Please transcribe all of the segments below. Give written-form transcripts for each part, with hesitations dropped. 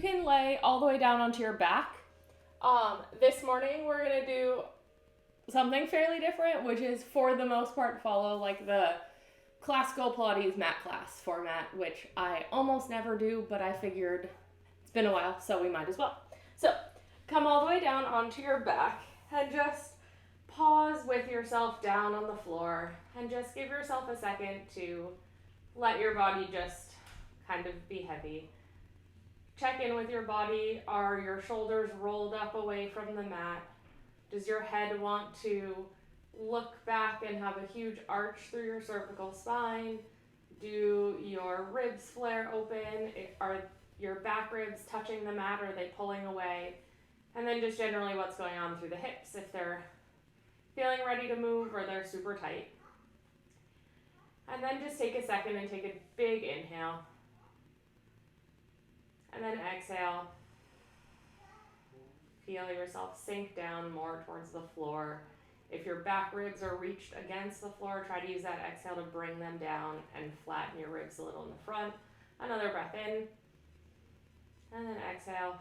can lay all the way down onto your back. This morning we're going to do something fairly different, which is for the most part follow like the Classical Pilates Mat class format, which I almost never do, but I figured it's been a while, so we might as well. So come all the way down onto your back and just pause with yourself down on the floor and just give yourself a second to let your body just kind of be heavy. Check in with your body. Are your shoulders rolled up away from the mat? Does your head want to look back and have a huge arch through your cervical spine? Do your ribs flare open? Are your back ribs touching the mat? Or are they pulling away? And then just generally what's going on through the hips, if they're feeling ready to move or they're super tight. And then just take a second and take a big inhale. And then exhale. Feel yourself sink down more towards the floor. If your back ribs are reached against the floor, try to use that exhale to bring them down and flatten your ribs a little in the front. Another breath in. And then exhale.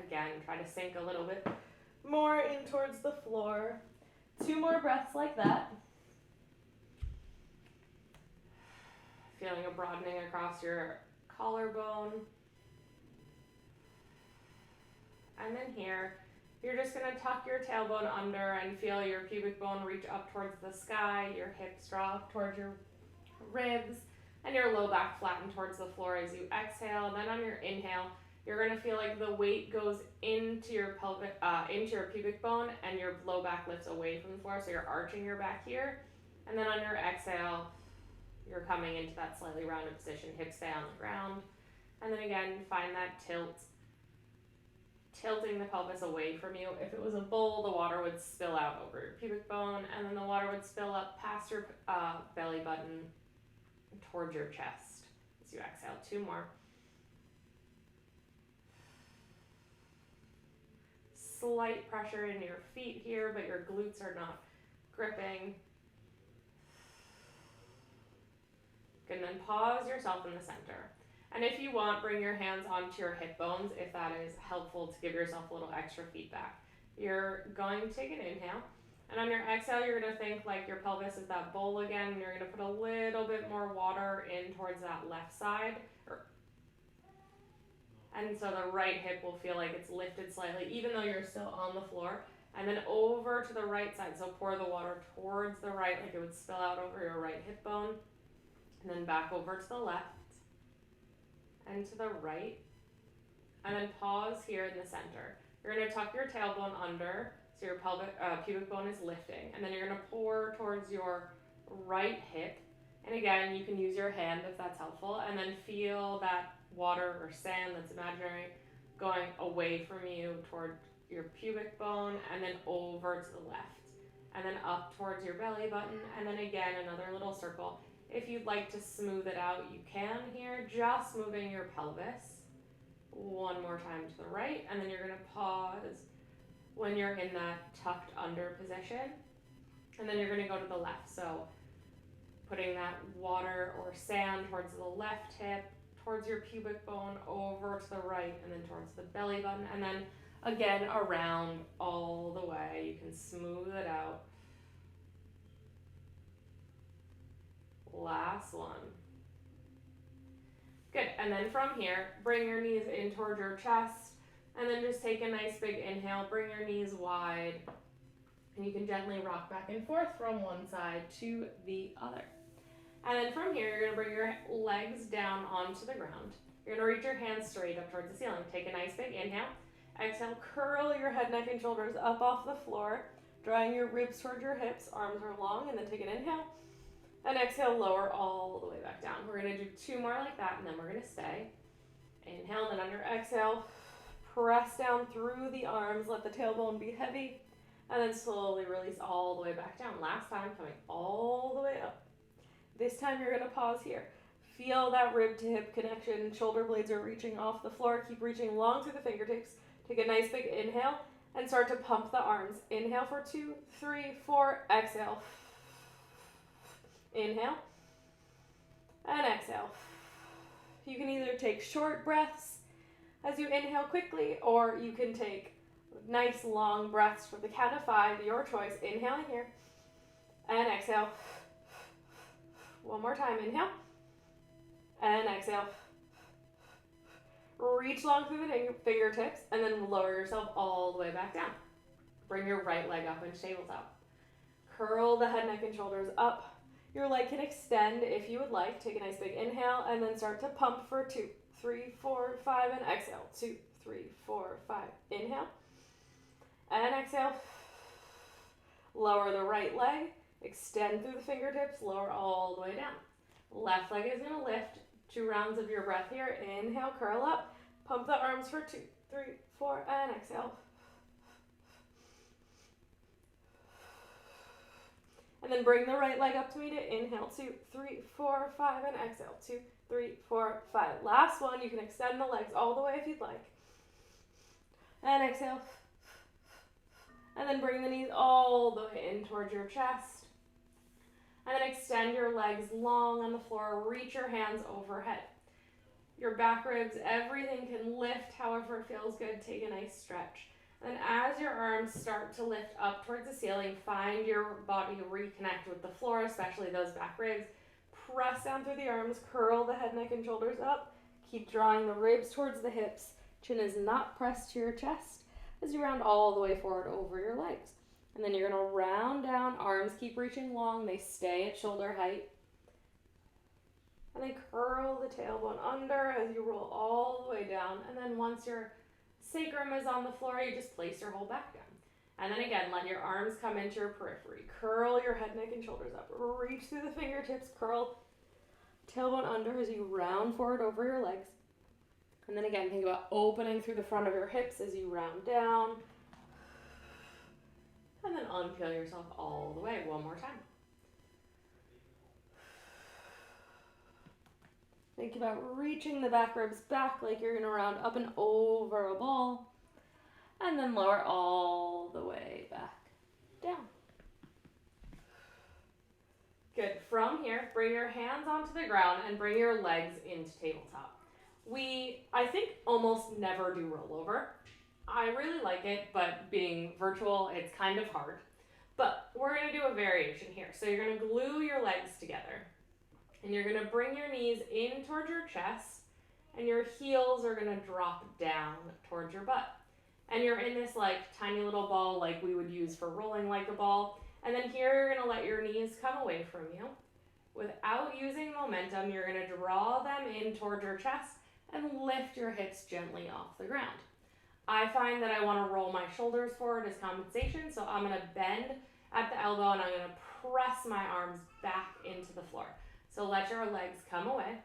Again, try to sink a little bit more in towards the floor. 2 more breaths like that. Feeling a broadening across your collarbone. And then here, you're just going to tuck your tailbone under and feel your pubic bone reach up towards the sky, your hips drop towards your ribs, and your low back flatten towards the floor as you exhale. And then on your inhale, you're going to feel like the weight goes into your pelvic, into your pubic bone, and your low back lifts away from the floor, so you're arching your back here. And then on your exhale, you're coming into that slightly rounded position, hips stay on the ground. And then again, find that tilt, tilting the pelvis away from you. If it was a bowl, the water would spill out over your pubic bone, and then the water would spill up past your belly button towards your chest as you exhale. 2 more. Slight pressure in your feet here, but your glutes are not gripping. And then pause yourself in the center. And if you want, bring your hands onto your hip bones if that is helpful to give yourself a little extra feedback. You're going to take an inhale, and on your exhale, you're going to think like your pelvis is that bowl again, and you're going to put a little bit more water in towards that left side. And so the right hip will feel like it's lifted slightly, even though you're still on the floor. And then over to the right side, so pour the water towards the right like it would spill out over your right hip bone. And then back over to the left. And to the right, and then pause here in the center. You're going to tuck your tailbone under, so your pubic bone is lifting, and then you're going to pour towards your right hip. And again, you can use your hand if that's helpful, and then feel that water or sand that's imaginary going away from you toward your pubic bone, and then over to the left, and then up towards your belly button, and then again, another little circle. If you'd like to smooth it out, you can here, just moving your pelvis. 1 more time to the right, and then you're going to pause when you're in that tucked under position, and then you're going to go to the left. So putting that water or sand towards the left hip, towards your pubic bone, over to the right, and then towards the belly button, and then again around all the way. You can smooth it out. Last one. Good, and then from here, bring your knees in towards your chest, and then just take a nice big inhale, bring your knees wide, and you can gently rock back and forth from one side to the other. And then from here, you're going to bring your legs down onto the ground. You're going to reach your hands straight up towards the ceiling. Take a nice big inhale. Exhale, curl your head, neck, and shoulders up off the floor, drawing your ribs towards your hips, arms are long, and then take an inhale. And exhale, lower all the way back down. We're going to do 2 more like that, and then we're going to stay. Inhale, then on your exhale, press down through the arms, let the tailbone be heavy, and then slowly release all the way back down. Last time, coming all the way up. This time, you're going to pause here. Feel that rib to hip connection. Shoulder blades are reaching off the floor. Keep reaching long through the fingertips. Take a nice big inhale, and start to pump the arms. Inhale for 2, 3, 4, exhale. Inhale and exhale. You can either take short breaths as you inhale quickly, or you can take nice long breaths for the count of 5, your choice. Inhaling here, and exhale. One more time, inhale, and exhale. Reach long through the fingertips, and then lower yourself all the way back down. Bring your right leg up into tabletop. Curl the head, neck, and shoulders up. Your leg can extend if you would like. Take a nice big inhale, and then start to pump for 2, 3, 4, 5, and exhale. 2, 3, 4, 5. Inhale, and exhale. Lower the right leg, extend through the fingertips, lower all the way down. Left leg is going to lift. 2 rounds of your breath here. Inhale, curl up. Pump the arms for 2, 3, 4, and exhale. And then bring the right leg up to meet it. Inhale, 2, 3, 4, 5, and exhale. 2, 3, 4, 5. Last one, you can extend the legs all the way if you'd like. And exhale. And then bring the knees all the way in towards your chest. And then extend your legs long on the floor. Reach your hands overhead. Your back ribs, everything can lift however it feels good. Take a nice stretch. And as your arms start to lift up towards the ceiling, find your body reconnect with the floor, especially those back ribs. Press down through the arms, curl the head, neck, and shoulders up. Keep drawing the ribs towards the hips. Chin is not pressed to your chest as you round all the way forward over your legs. And then you're going to round down, arms keep reaching long, they stay at shoulder height. And then curl the tailbone under as you roll all the way down. And then once your sacrum is on the floor, you just place your whole back down. And then again, let your arms come into your periphery. Curl your head, neck, and shoulders up. Reach through the fingertips, curl tailbone under as you round forward over your legs. And then again, think about opening through the front of your hips as you round down. And then unpeel yourself all the way. One more time. Think about reaching the back ribs back like you're going to round up and over a ball. And then lower all the way back down. Good. From here, bring your hands onto the ground and bring your legs into tabletop. I think, almost never do rollover. I really like it, but being virtual, it's kind of hard. But we're going to do a variation here. So you're going to glue your legs together. And you're going to bring your knees in towards your chest. And your heels are going to drop down towards your butt. And you're in this tiny little ball like we would use for rolling like a ball. And then here you're going to let your knees come away from you. Without using momentum, you're going to draw them in towards your chest and lift your hips gently off the ground. I find that I want to roll my shoulders forward as compensation, so I'm going to bend at the elbow and I'm going to press my arms back into the floor. So let your legs come away,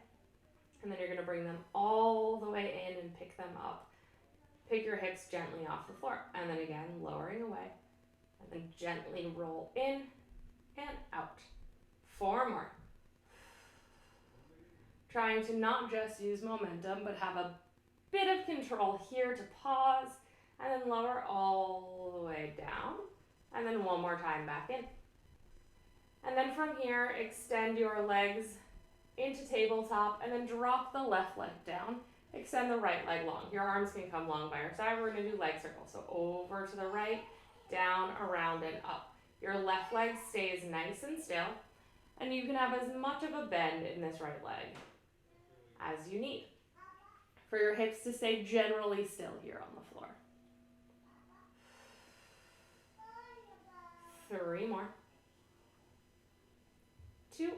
and then you're going to bring them all the way in and pick them up. Pick your hips gently off the floor, and then again, lowering away, and then gently roll in and out. 4 more. Trying to not just use momentum, but have a bit of control here to pause, and then lower all the way down, and then one more time back in. And then from here, extend your legs into tabletop, and then drop the left leg down. Extend the right leg long. Your arms can come long by your side. We're going to do leg circles. So over to the right, down, around, and up. Your left leg stays nice and still, and you can have as much of a bend in this right leg as you need for your hips to stay generally still here on the floor. 3 more. 2.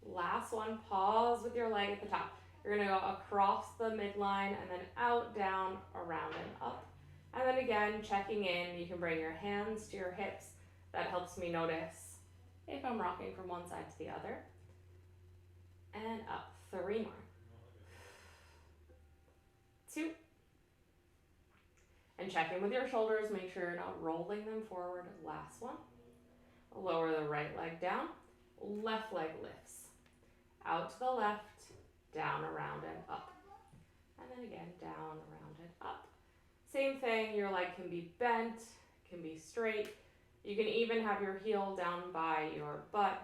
Last one. Pause with your leg at the top. You're going to go across the midline and then out, down, around, and up. And then again, checking in. You can bring your hands to your hips. That helps me notice if I'm rocking from one side to the other. And up. 3 more. 2. And check in with your shoulders. Make sure you're not rolling them forward. Last one. Lower the right leg down. Left leg lifts. Out to the left. Down, around, and up. And then again, down, around, and up. Same thing. Your leg can be bent. Can be straight. You can even have your heel down by your butt,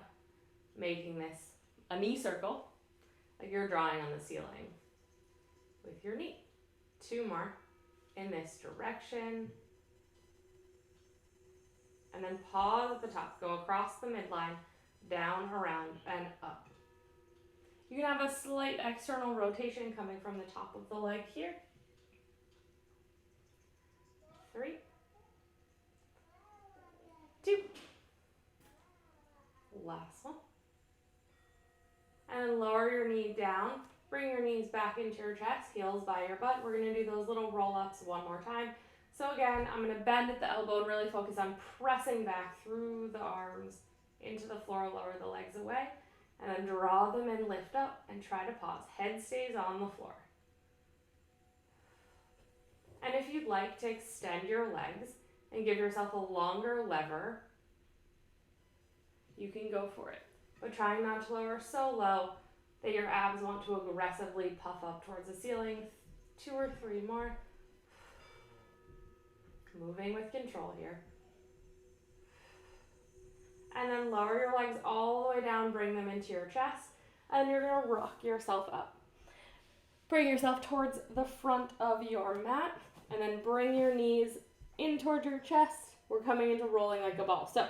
making this a knee circle, like you're drawing on the ceiling. your knee. 2 more in this direction. And then pause at the top. Go across the midline, down, around, and up. You can have a slight external rotation coming from the top of the leg here. 3, 2. Last one. And lower your knee down. Bring your knees back into your chest, heels by your butt. We're going to do those little roll-ups one more time. So again, I'm going to bend at the elbow and really focus on pressing back through the arms into the floor, lower the legs away, and then draw them in, lift up, and try to pause. Head stays on the floor. And if you'd like to extend your legs and give yourself a longer lever, you can go for it. But trying not to lower so low that your abs want to aggressively puff up towards the ceiling. 2 or 3 more. Moving with control here. And then lower your legs all the way down, bring them into your chest, and you're going to rock yourself up. Bring yourself towards the front of your mat, and then bring your knees in towards your chest. We're coming into rolling like a ball. So,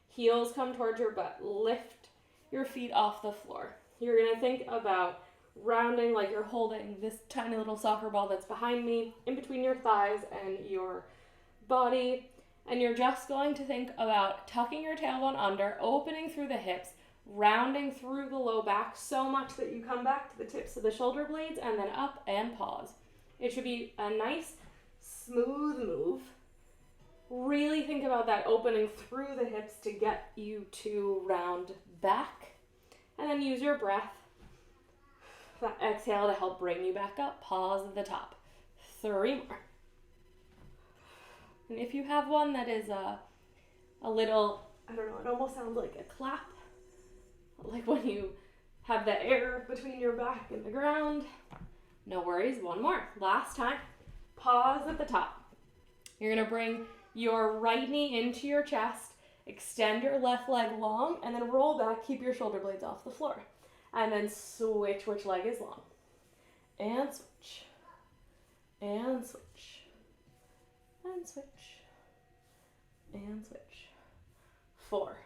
heels come towards your butt. Lift your feet off the floor. You're going to think about rounding like you're holding this tiny little soccer ball that's behind me, in between your thighs and your body. And you're just going to think about tucking your tailbone under, opening through the hips, rounding through the low back so much that you come back to the tips of the shoulder blades, and then up and pause. It should be a nice, smooth move. Really think about that opening through the hips to get you to round back. And then use your breath, that exhale, to help bring you back up. Pause at the top. 3 more. And if you have one that is a little, I don't know, it almost sounds like a clap, like when you have the air between your back and the ground. No worries, 1 more. Last time. Pause at the top. You're going to bring your right knee into your chest, extend your left leg long, and then roll back, keep your shoulder blades off the floor. And then switch which leg is long. And switch. And switch. And switch. And switch. 4.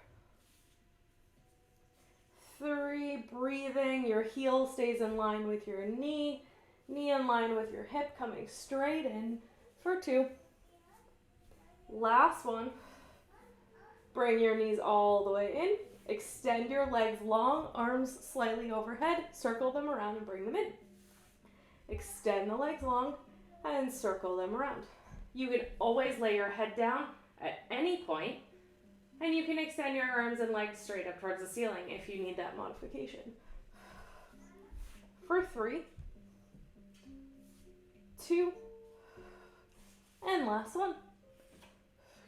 3, breathing. Your heel stays in line with your knee. Knee in line with your hip, coming straight in for 2. Last one. Bring your knees all the way in. Extend your legs long, arms slightly overhead. Circle them around and bring them in. Extend the legs long and circle them around. You can always lay your head down at any point, and you can extend your arms and legs straight up towards the ceiling if you need that modification. For 3, 2, and last one.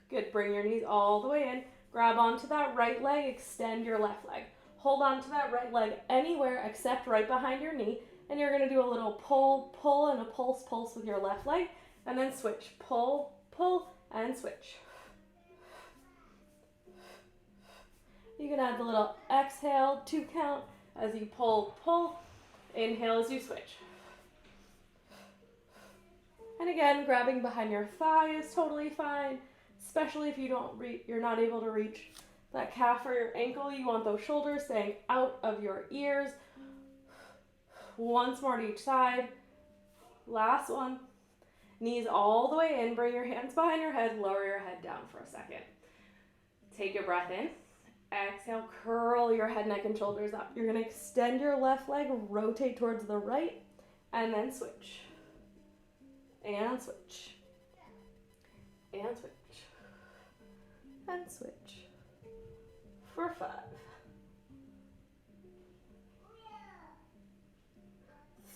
Good, bring your knees all the way in. Grab onto that right leg, extend your left leg. Hold on to that right leg anywhere except right behind your knee, and you're going to do a little pull, pull, and a pulse, pulse with your left leg, and then switch. Pull, pull, and switch. You can add the little exhale, 2 count, as you pull, pull. Inhale as you switch. And again, grabbing behind your thigh is totally fine, especially if you're not able to reach that calf or your ankle. You want those shoulders staying out of your ears. Once more to each side. Last one. Knees all the way in. Bring your hands behind your head. Lower your head down for a second. Take your breath in. Exhale, curl your head, neck, and shoulders up. You're going to extend your left leg, rotate towards the right, and then switch. And switch. And switch. And switch. For 5.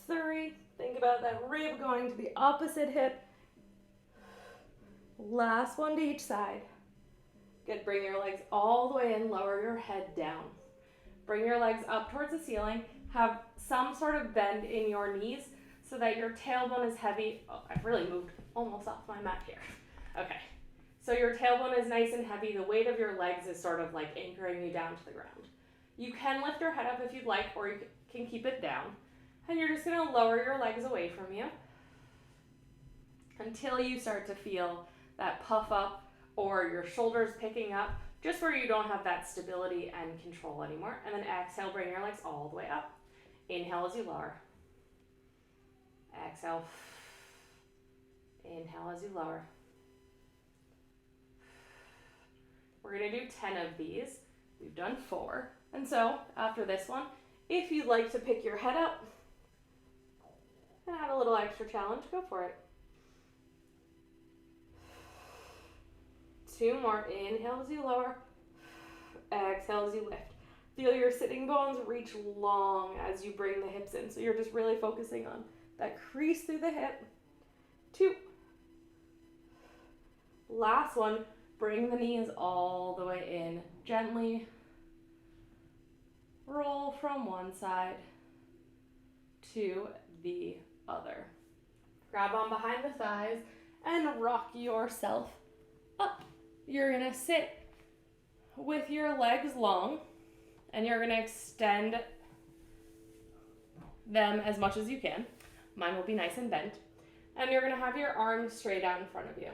3. Think about that rib going to the opposite hip. Last one to each side. Good, bring your legs all the way in, lower your head down. Bring your legs up towards the ceiling. Have some sort of bend in your knees so that your tailbone is heavy. Oh, I've really moved almost off my mat here. Okay, so your tailbone is nice and heavy. The weight of your legs is sort of like anchoring you down to the ground. You can lift your head up if you'd like, or you can keep it down. And you're just gonna lower your legs away from you until you start to feel that puff up or your shoulders picking up, just where you don't have that stability and control anymore. And then exhale, bring your legs all the way up. Inhale as you lower. Exhale. Inhale as you lower. We're gonna do 10 of these. We've done 4. And so after this one, if you'd like to pick your head up and add a little extra challenge, go for it. 2 more. Inhale as you lower. Exhale as you lift. Feel your sitting bones reach long as you bring the hips in. So you're just really focusing on that crease through the hip. 2. Last one. Bring the knees all the way in. Gently roll from one side to the other. Grab on behind the thighs and rock yourself up. You're gonna sit with your legs long and you're gonna extend them as much as you can. Mine will be nice and bent. And you're gonna have your arms straight out in front of you.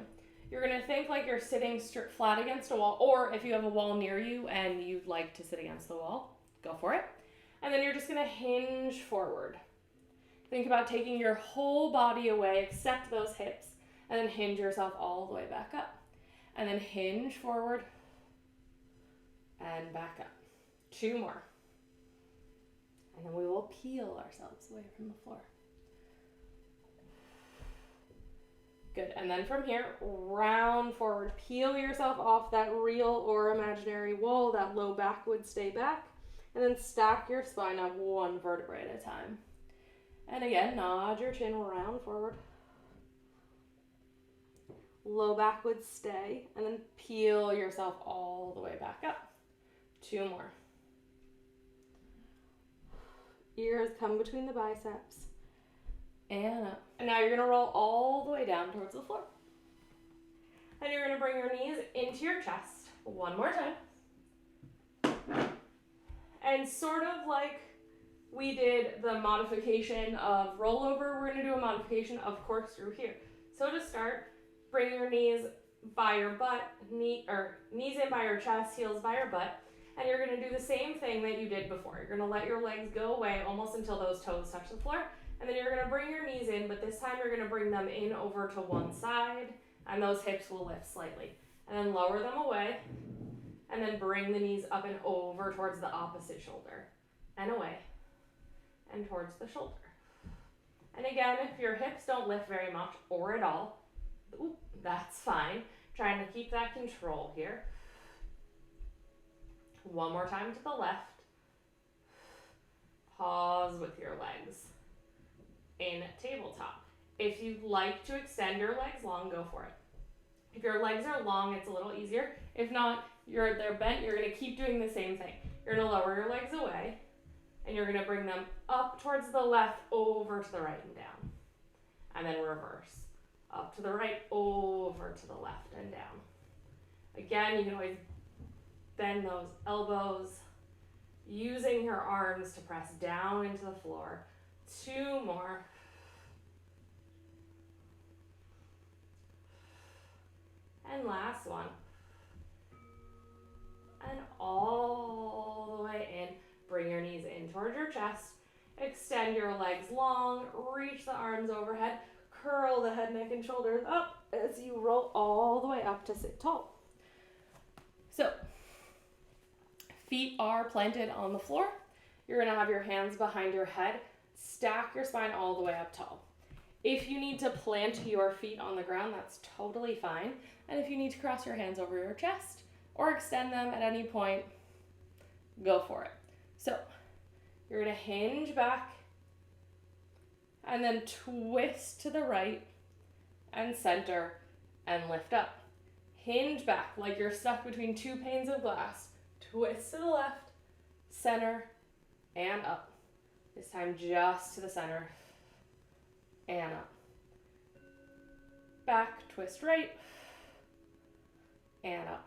You're gonna think like you're sitting flat against a wall, or if you have a wall near you and you'd like to sit against the wall, go for it. And then you're just gonna hinge forward. Think about taking your whole body away, except those hips, and then hinge yourself all the way back up. And then hinge forward and back up. 2 more. And then we will peel ourselves away from the floor. Good. And then from here, round forward. Peel yourself off that real or imaginary wall. That low back would stay back. And then stack your spine up 1 vertebrae at a time. And again, nod your chin round forward. Low back would stay. And then peel yourself all the way back up. 2 more. Ears come between the biceps. And up. And now you're going to roll all the way down towards the floor. And you're going to bring your knees into your chest 1 more time. And sort of like we did the modification of rollover, we're going to do a modification of corkscrew here. So to start, bring your knees by your butt, knees in by your chest, heels by your butt. And you're going to do the same thing that you did before. You're going to let your legs go away almost until those toes touch the floor. And then you're going to bring your knees in, but this time you're going to bring them in over to one side, and those hips will lift slightly. And then lower them away, and then bring the knees up and over towards the opposite shoulder, and away, and towards the shoulder. And again, if your hips don't lift very much, or at all, that's fine. Trying to keep that control here. 1 more time to the left. Pause with your legs in tabletop. If you'd like to extend your legs long, go for it. If your legs are long, it's a little easier. If not, they're bent, you're going to keep doing the same thing. You're going to lower your legs away, and you're going to bring them up towards the left, over to the right and down. And then reverse. Up to the right, over to the left and down. Again, you can always bend those elbows, using your arms to press down into the floor. 2 more. And last one. And all the way in. Bring your knees in towards your chest. Extend your legs long. Reach the arms overhead. Curl the head, neck, and shoulders up as you roll all the way up to sit tall. So, feet are planted on the floor. You're going to have your hands behind your head. Stack your spine all the way up tall. If you need to plant your feet on the ground, that's totally fine. And if you need to cross your hands over your chest or extend them at any point, go for it. So you're going to hinge back and then twist to the right and center and lift up. Hinge back like you're stuck between 2 panes of glass. Twist to the left, center, and up. This time just to the center and up. Back, twist right, and up.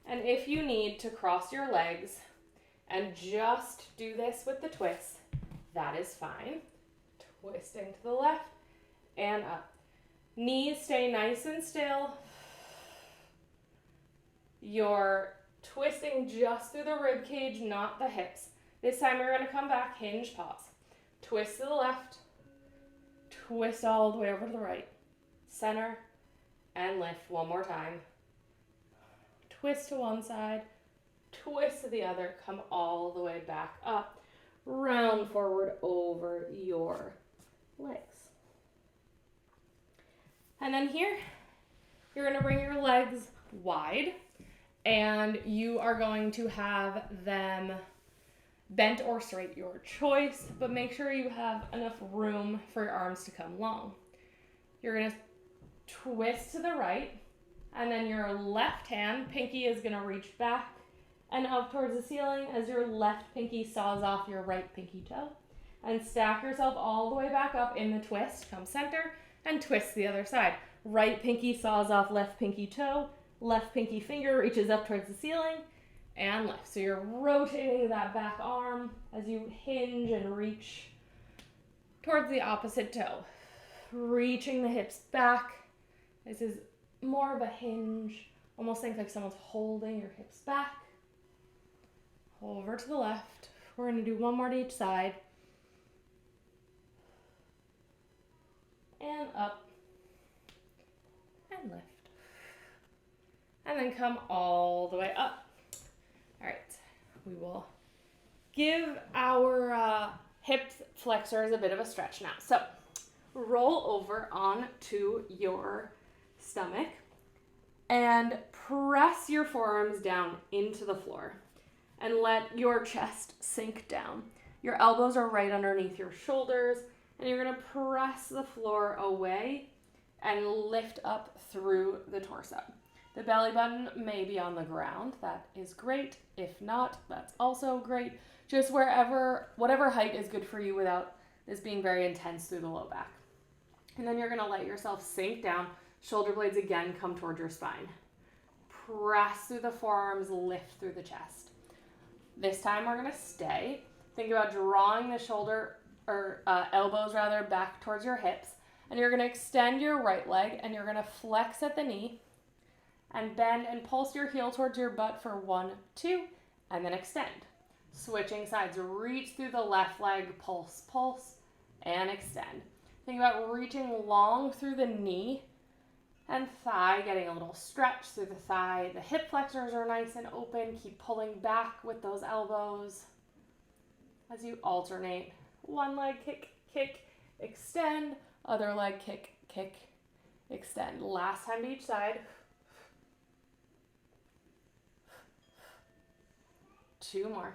And if you need to cross your legs and just do this with the twist, that is fine. twisting to the left and up. Knees stay nice and still. You're twisting just through the rib cage, not the hips. This time you're going to come back, hinge, pause. Twist to the left, twist all the way over to the right. Center and lift one more time. Twist to one side, twist to the other, come all the way back up. Round forward over your legs. And then here, you're going to bring your legs wide, and you are going to have them bent or straight, your choice, but make sure you have enough room for your arms to come long. You're going to twist to the right, and then your left hand, pinky, is going to reach back and up towards the ceiling as your left pinky saws off your right pinky toe. And stack yourself all the way back up in the twist. Come center and twist the other side. Right pinky saws off left pinky toe. Left pinky finger reaches up towards the ceiling and lift. So you're rotating that back arm as you hinge and reach towards the opposite toe. Reaching the hips back. This is more of a hinge. Almost think like someone's holding your hips back. Over to the left. We're going to do one more to each side. And up. And lift. And then come all the way up. All right. We will give our hip flexors a bit of a stretch now. So roll over onto your stomach and press your forearms down into the floor and let your chest sink down. Your elbows are right underneath your shoulders, and you're going to press the floor away and lift up through the torso. The belly button may be on the ground. That is great. If not, that's also great. Just whatever height is good for you without this being very intense through the low back. And then you're going to let yourself sink down. Shoulder blades again come toward your spine. Press through the forearms, lift through the chest. This time we're going to stay. Think about drawing the elbows back towards your hips. And you're going to extend your right leg, and you're going to flex at the knee and bend and pulse your heel towards your butt for 1, 2, and then extend. Switching sides, reach through the left leg, pulse, pulse, and extend. Think about reaching long through the knee and thigh, getting a little stretch through the thigh. The hip flexors are nice and open. Keep pulling back with those elbows as you alternate. One leg kick, kick, extend. Other leg kick, kick, extend. Last time to each side. 2 more.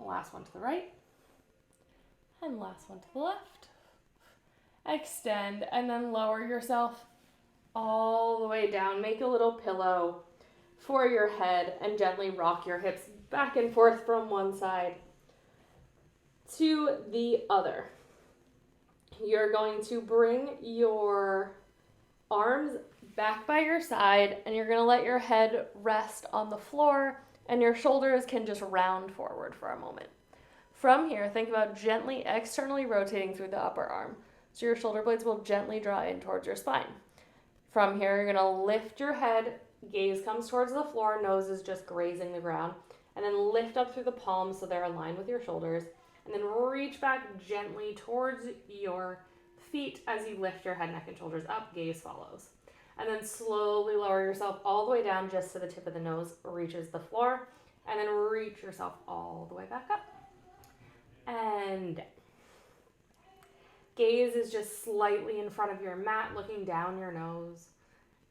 Last one to the right. And last one to the left. Extend and then lower yourself all the way down. Make a little pillow for your head and gently rock your hips back and forth from one side to the other. You're going to bring your arms back by your side, and you're going to let your head rest on the floor, and your shoulders can just round forward for a moment. From here, think about gently externally rotating through the upper arm. So your shoulder blades will gently draw in towards your spine. From here, you're going to lift your head, gaze comes towards the floor, nose is just grazing the ground, and then lift up through the palms so they're aligned with your shoulders, and then reach back gently towards your feet as you lift your head, neck, and shoulders up, gaze follows. And then slowly lower yourself all the way down just so the tip of the nose reaches the floor, and then reach yourself all the way back up. And down. Gaze is just slightly in front of your mat, looking down your nose,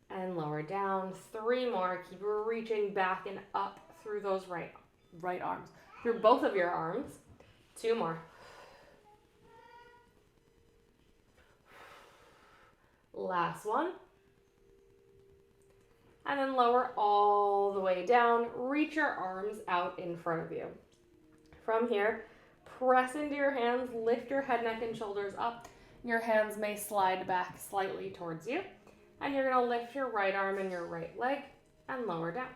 and lower down. 3 more. Keep reaching back and up through those right arms, through both of your arms. 2 more. Last one. And then lower all the way down. Reach your arms out in front of you. From here, press into your hands, lift your head, neck, and shoulders up. Your hands may slide back slightly towards you. And you're going to lift your right arm and your right leg and lower down.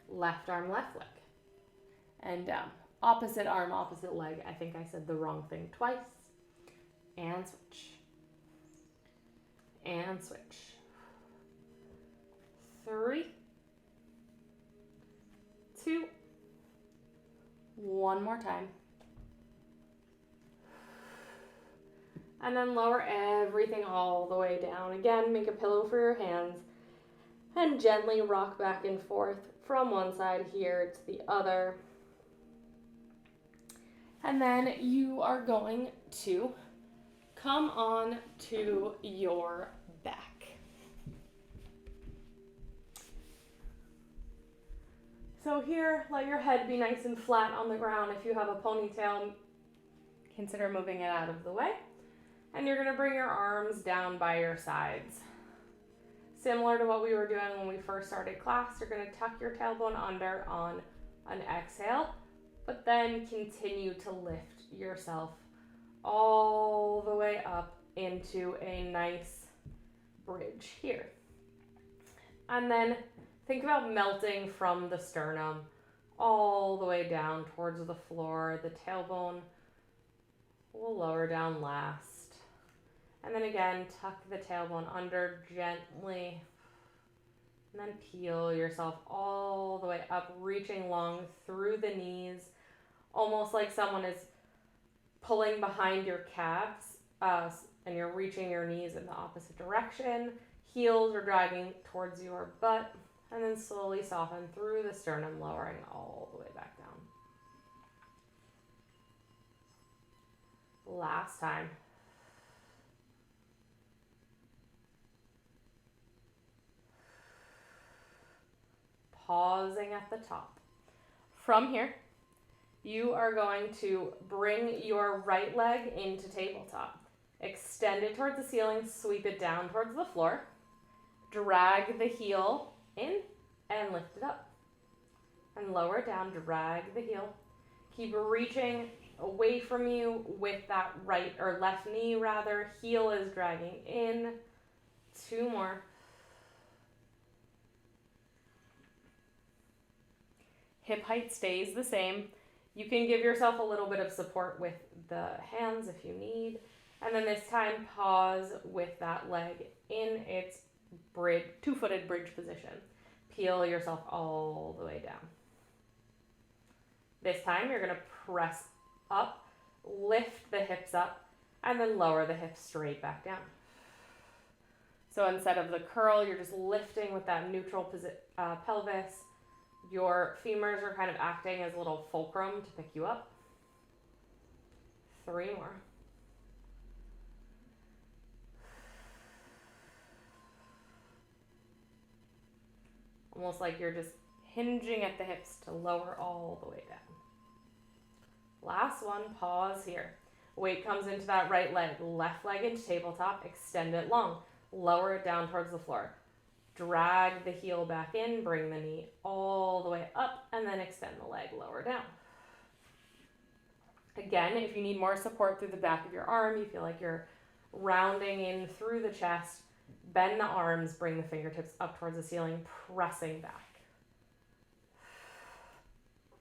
Left arm, left leg. And down. Opposite arm, opposite leg. I think I said the wrong thing twice. And switch. And switch. 3, 2, one more time. And then lower everything all the way down. Again, make a pillow for your hands and gently rock back and forth from one side here to the other. And then you are going to come on to your back. So here, let your head be nice and flat on the ground. If you have a ponytail, consider moving it out of the way. And you're going to bring your arms down by your sides. Similar to what we were doing when we first started class, you're going to tuck your tailbone under on an exhale, but then continue to lift yourself all the way up into a nice bridge here. And then think about melting from the sternum all the way down towards the floor. The tailbone will lower down last. And then again, tuck the tailbone under gently. And then peel yourself all the way up, reaching long through the knees, almost like someone is pulling behind your calves, and you're reaching your knees in the opposite direction. Heels are dragging towards your butt, and then slowly soften through the sternum, lowering all the way back down. Last time. Pausing at the top. From here, you are going to bring your right leg into tabletop. Extend it towards the ceiling, sweep it down towards the floor. Drag the heel in and lift it up. And lower it down, drag the heel. Keep reaching away from you with that right or left knee rather. Heel is dragging in. 2 more. Hip height stays the same. You can give yourself a little bit of support with the hands if you need. And then this time, pause with that leg in its bridge, 2-footed bridge position. Peel yourself all the way down. This time, you're going to press up, lift the hips up, and then lower the hips straight back down. So instead of the curl, you're just lifting with that neutral pelvis. Your femurs are kind of acting as a little fulcrum to pick you up. 3 more. Almost like you're just hinging at the hips to lower all the way down. Last one, pause here. Weight comes into that right leg, left leg into tabletop, extend it long, lower it down towards the floor. Drag the heel back in, bring the knee all the way up, and then extend the leg lower down. Again, if you need more support through the back of your arm, you feel like you're rounding in through the chest, bend the arms, bring the fingertips up towards the ceiling, pressing back.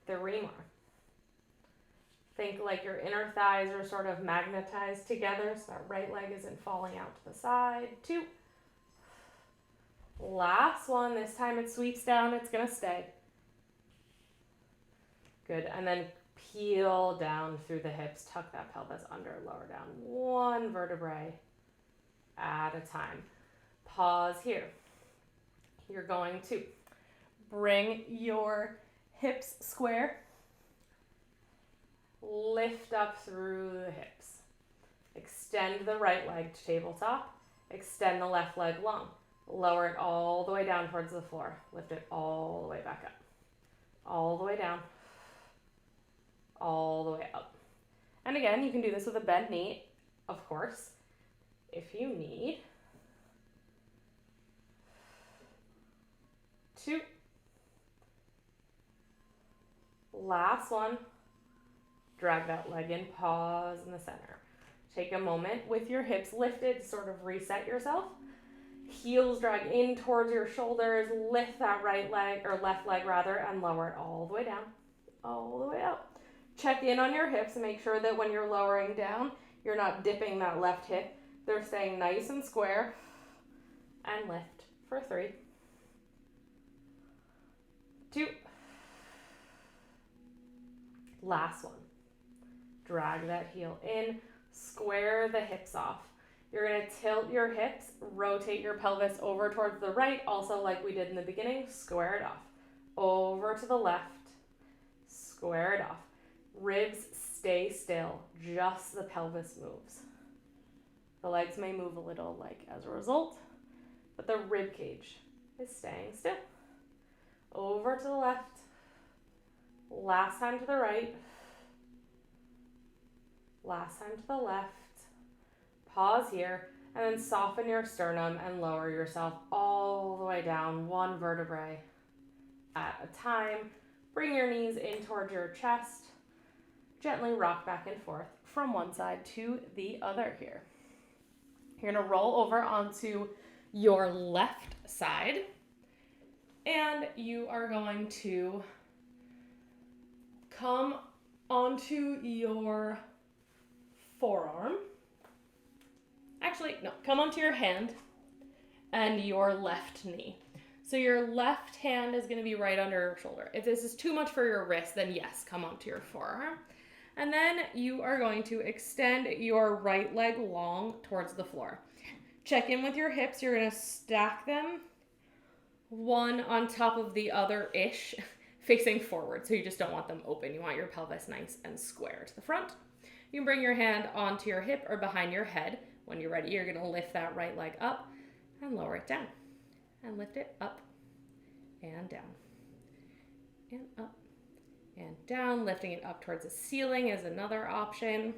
3 more. Think like your inner thighs are sort of magnetized together so that right leg isn't falling out to the side. 2. Last one. This time it sweeps down. It's going to stay. Good. And then peel down through the hips. Tuck that pelvis under, lower down 1 vertebrae at a time. Pause here. You're going to bring your hips square. Lift up through the hips. Extend the right leg to tabletop. Extend the left leg long. Lower it all the way down towards the floor. Lift it all the way back up. All the way down. All the way up. And again, you can do this with a bent knee, of course, if you need. 2. Last one. Drag that leg in, pause in the center. Take a moment with your hips lifted to sort of reset yourself. Heels drag in towards your shoulders, lift that right leg, or left leg rather, and lower it all the way down, all the way up. Check in on your hips and make sure that when you're lowering down, you're not dipping that left hip. They're staying nice and square. And lift for 3, 2. Last one. Drag that heel in, square the hips off. You're going to tilt your hips, rotate your pelvis over towards the right, also like we did in the beginning, square it off. Over to the left, square it off. Ribs stay still, just the pelvis moves. The legs may move a little like as a result, but the rib cage is staying still. Over to the left, last time to the right, last time to the left. Pause here, and then soften your sternum and lower yourself all the way down, one vertebrae at a time. Bring your knees in towards your chest. Gently rock back and forth from one side to the other here. You're going to roll over onto your left side, and you are going to come onto your forearm. Actually, no, come onto your hand and your left knee. So your left hand is going to be right under your shoulder. If this is too much for your wrist, then yes, come onto your forearm. And then you are going to extend your right leg long towards the floor. Check in with your hips. You're going to stack them one on top of the other-ish, facing forward. So you just don't want them open. You want your pelvis nice and square to the front. You can bring your hand onto your hip or behind your head. When you're ready, you're going to lift that right leg up and lower it down. And lift it up and down. And up and down. Lifting it up towards the ceiling is another option.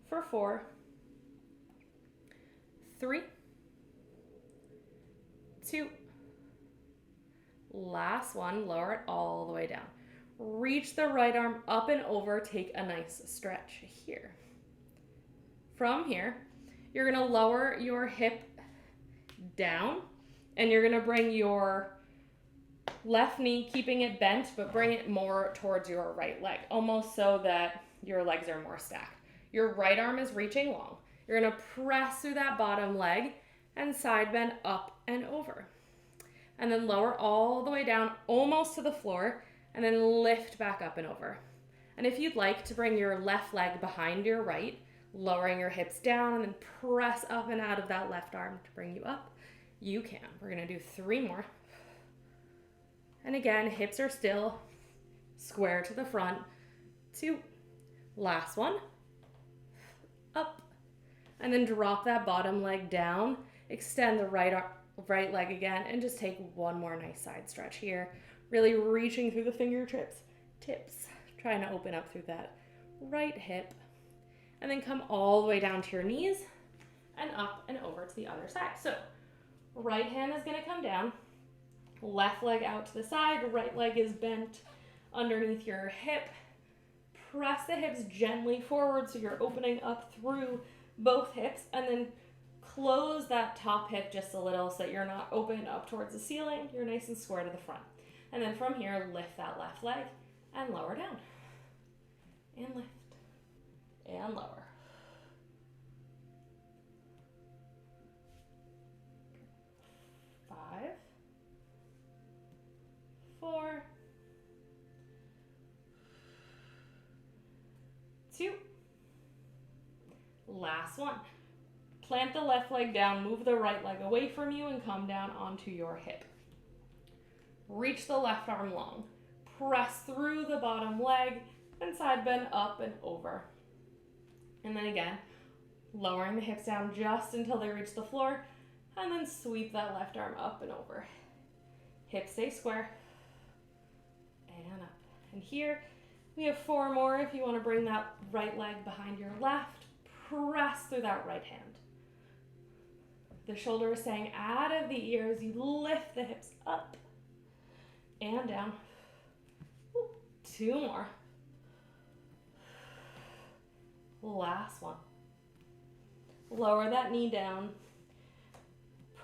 For 4, 3, 2. Last one, lower it all the way down. Reach the right arm up and over. Take a nice stretch here. From here, you're going to lower your hip down, and you're going to bring your left knee, keeping it bent, but bring it more towards your right leg, almost so that your legs are more stacked. Your right arm is reaching long. You're going to press through that bottom leg and side bend up and over. And then lower all the way down, almost to the floor, and then lift back up and over. And if you'd like to bring your left leg behind your right, lowering your hips down and then press up and out of that left arm to bring you up, you can. We're going to do 3 more. And again, hips are still square to the front. 2. Last one. Up. And then drop that bottom leg down. Extend the right leg again, and just take one more nice side stretch here. Really reaching through the fingertips, trying to open up through that right hip. And then come all the way down to your knees and up and over to the other side. So right hand is going to come down, left leg out to the side, right leg is bent underneath your hip. Press the hips gently forward so you're opening up through both hips, and then close that top hip just a little so that you're not open up towards the ceiling. You're nice and square to the front. And then from here, lift that left leg and lower down. And lift. And lower. 5, 4, 2. Last one. Plant the left leg down, move the right leg away from you, and come down onto your hip. Reach the left arm long. Press through the bottom leg and side bend up and over. And then again, lowering the hips down just until they reach the floor, and then sweep that left arm up and over. Hips stay square, and up. And here, we have 4 more. If you want to bring that right leg behind your left, press through that right hand. The shoulder is staying out of the ears. You lift the hips up and down. 2 more. Last one. Lower that knee down.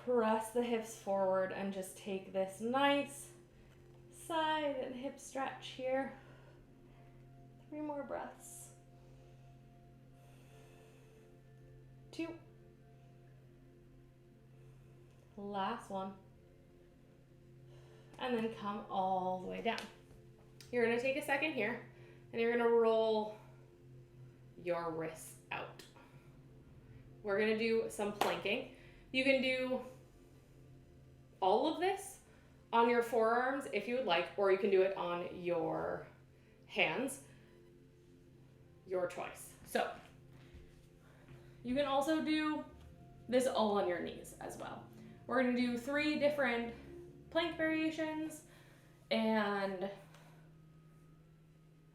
Press the hips forward and just take this nice side and hip stretch here. 3 more breaths. 2. Last one. And then come all the way down. You're going to take a second here, and you're going to roll your wrists out. We're going to do some planking. You can do all of this on your forearms if you would like, or you can do it on your hands, your choice. So you can also do this all on your knees as well. We're going to do 3 different plank variations, and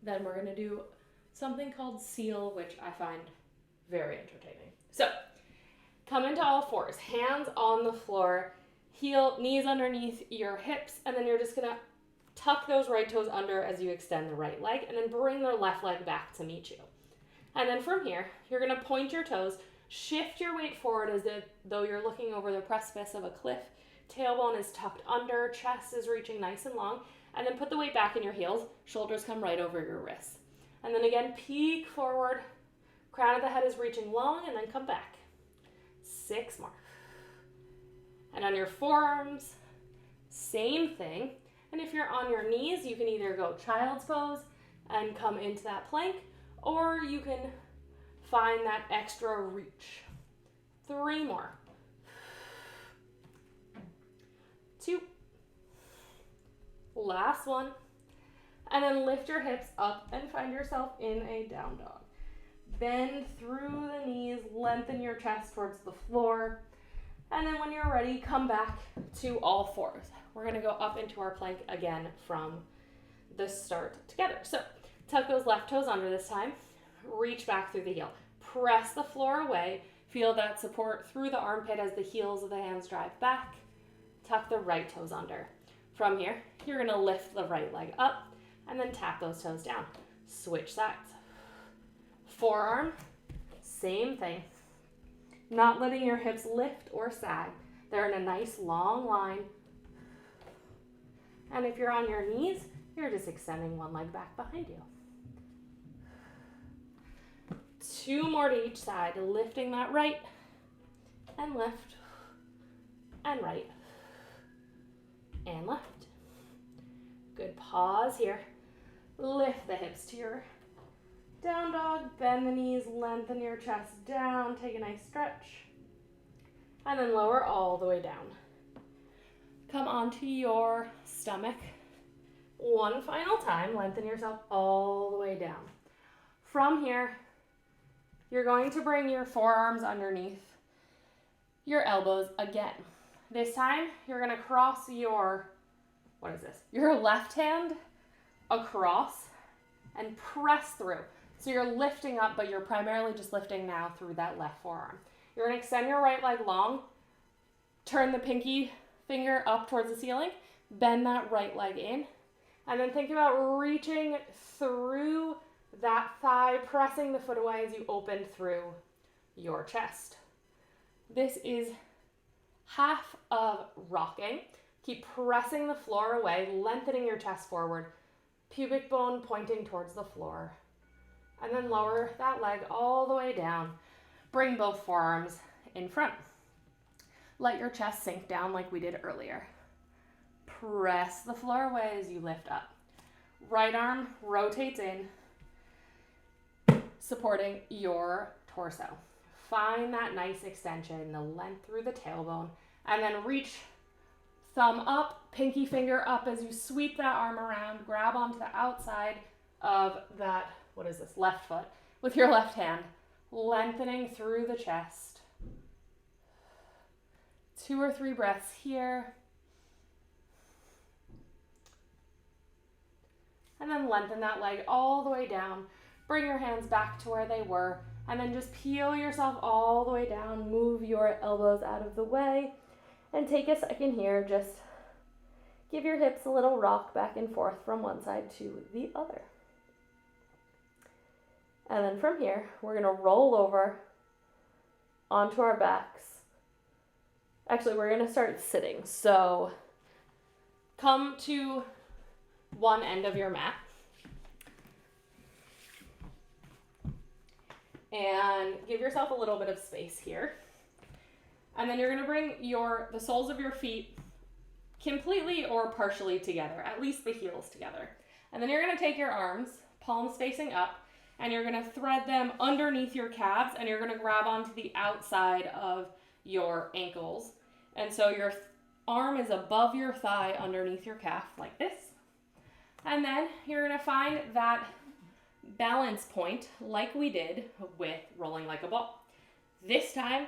then we're going to do something called seal, which I find very entertaining. So come into all fours, hands on the floor, knees underneath your hips, and then you're just going to tuck those right toes under as you extend the right leg, and then bring the left leg back to meet you. And then from here, you're going to point your toes, shift your weight forward as though you're looking over the precipice of a cliff. Tailbone is tucked under, chest is reaching nice and long, and then put the weight back in your heels, shoulders come right over your wrists. And then again, peek forward, crown of the head is reaching long, and then come back. 6 more. And on your forearms, same thing. And if you're on your knees, you can either go child's pose and come into that plank, or you can find that extra reach. 3 more. 2. Last one. And then lift your hips up and find yourself in a down dog. Bend through the knees, lengthen your chest towards the floor. And then when you're ready, come back to all fours. We're going to go up into our plank again from the start together. So tuck those left toes under this time. Reach back through the heel. Press the floor away. Feel that support through the armpit as the heels of the hands drive back. Tuck the right toes under. From here, you're going to lift the right leg up and then tap those toes down. Switch sides. Forearm, same thing. Not letting your hips lift or sag. They're in a nice long line. And if you're on your knees, you're just extending one leg back behind you. 2 more to each side, lifting that right and left and right and left. Good, pause here. Lift the hips to your down dog, bend the knees, lengthen your chest down, take a nice stretch, and then lower all the way down. Come onto your stomach. One final time, lengthen yourself all the way down. From here, you're going to bring your forearms underneath your elbows again. This time, you're going to cross your left hand across and press through. So you're lifting up, but you're primarily just lifting now through that left forearm. You're going to extend your right leg long, turn the pinky finger up towards the ceiling, bend that right leg in, and then think about reaching through that thigh, pressing the foot away as you open through your chest. This is half of rocking. Keep pressing the floor away, lengthening your chest forward, pubic bone pointing towards the floor. And then lower that leg all the way down. Bring both forearms in front. Let your chest sink down like we did earlier. Press the floor away as you lift up. Right arm rotates in, supporting your torso. Find that nice extension, the length through the tailbone, and then reach thumb up, pinky finger up as you sweep that arm around, grab onto the outside of that, left foot with your left hand, lengthening through the chest. 2 or 3 breaths here. And then lengthen that leg all the way down. Bring your hands back to where they were, and then just peel yourself all the way down. Move your elbows out of the way, and take a second here. Just give your hips a little rock back and forth from one side to the other. And then from here, we're going to roll over onto our backs. Actually, we're going to start sitting. So come to one end of your mat. And give yourself a little bit of space here. And then you're gonna bring the soles of your feet completely or partially together, at least the heels together. And then you're gonna take your arms, palms facing up, and you're gonna thread them underneath your calves, and you're gonna grab onto the outside of your ankles. And so your arm is above your thigh underneath your calf like this. And then you're gonna find that balance point like we did with rolling like a ball. This time,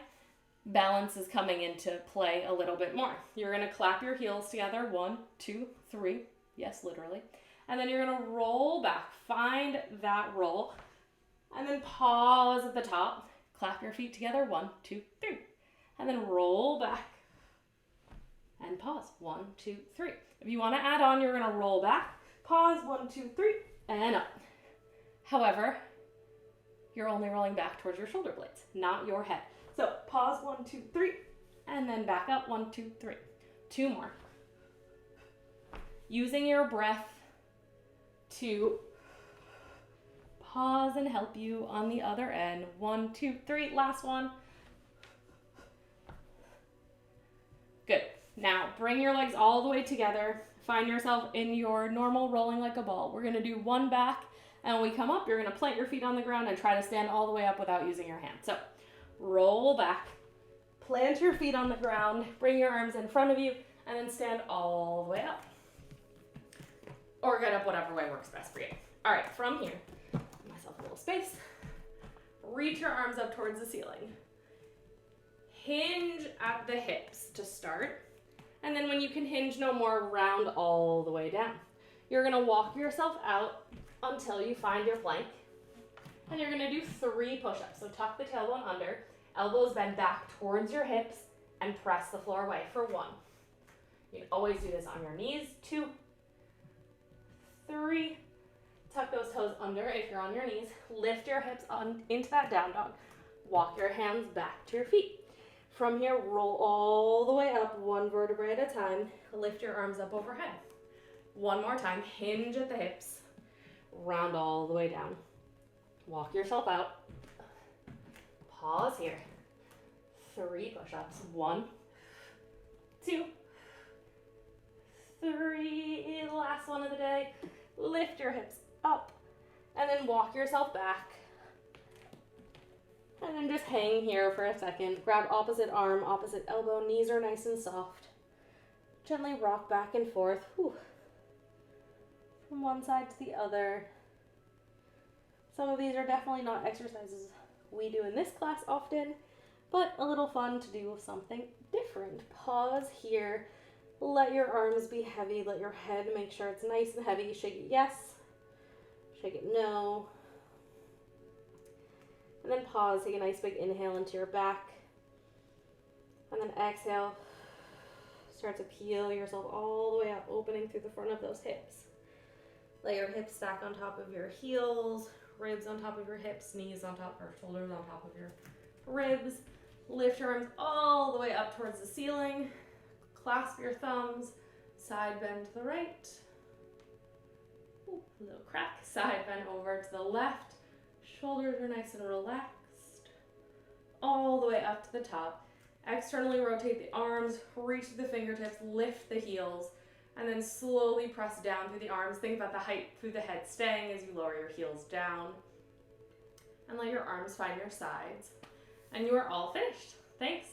balance is coming into play a little bit more. You're gonna clap your heels together, 1, 2, 3, yes, literally. And then you're gonna roll back, find that roll, and then pause at the top, clap your feet together, 1, 2, 3, and then roll back and pause, 1, 2, 3. If you wanna add on, you're gonna roll back, pause, 1, 2, 3, and up. However, you're only rolling back towards your shoulder blades, not your head. So pause, 1, 2, 3, and then back up, 1, 2, 3. 2 more. Using your breath to pause and help you on the other end. 1, 2, 3, last one. Good. Now bring your legs all the way together. Find yourself in your normal rolling like a ball. We're gonna do 1 back, and when we come up, you're gonna plant your feet on the ground and try to stand all the way up without using your hands. So roll back, plant your feet on the ground, bring your arms in front of you, and then stand all the way up. Or get up whatever way works best for you. All right, from here, give myself a little space. Reach your arms up towards the ceiling. Hinge at the hips to start. And then when you can hinge no more, round all the way down. You're gonna walk yourself out until you find your plank. And you're gonna do 3 push-ups. So tuck the tailbone under, elbows bend back towards your hips, and press the floor away for 1. You can always do this on your knees. 2, 3, tuck those toes under if you're on your knees. Lift your hips on into that down dog. Walk your hands back to your feet. From here, roll all the way up, 1 vertebrae at a time. Lift your arms up overhead. 1 more time, hinge at the hips. Round all the way down. Walk yourself out. Pause here. 3 push-ups. 1, 2, 3. Last one of the day. Lift your hips up. And then walk yourself back. And then just hang here for a second. Grab opposite arm, opposite elbow. Knees are nice and soft. Gently rock back and forth. Whew. From one side to the other. Some of these are definitely not exercises we do in this class often, but a little fun to do something different. Pause here. Let your arms be heavy. Let your head make sure it's nice and heavy. Shake it yes. Shake it no. And then pause. Take a nice big inhale into your back. And then exhale. Start to peel yourself all the way up, opening through the front of those hips. Lay your hips stack on top of your heels. Ribs on top of your hips, knees on top, or shoulders on top of your ribs. Lift your arms all the way up towards the ceiling. Clasp your thumbs. Side bend to the right. Ooh, a little crack. Side bend over to the left. Shoulders are nice and relaxed. All the way up to the top. Externally rotate the arms. Reach the fingertips. Lift the heels. And then slowly press down through the arms. Think about the height through the head staying as you lower your heels down. And let your arms find your sides. And you are all finished. Thanks.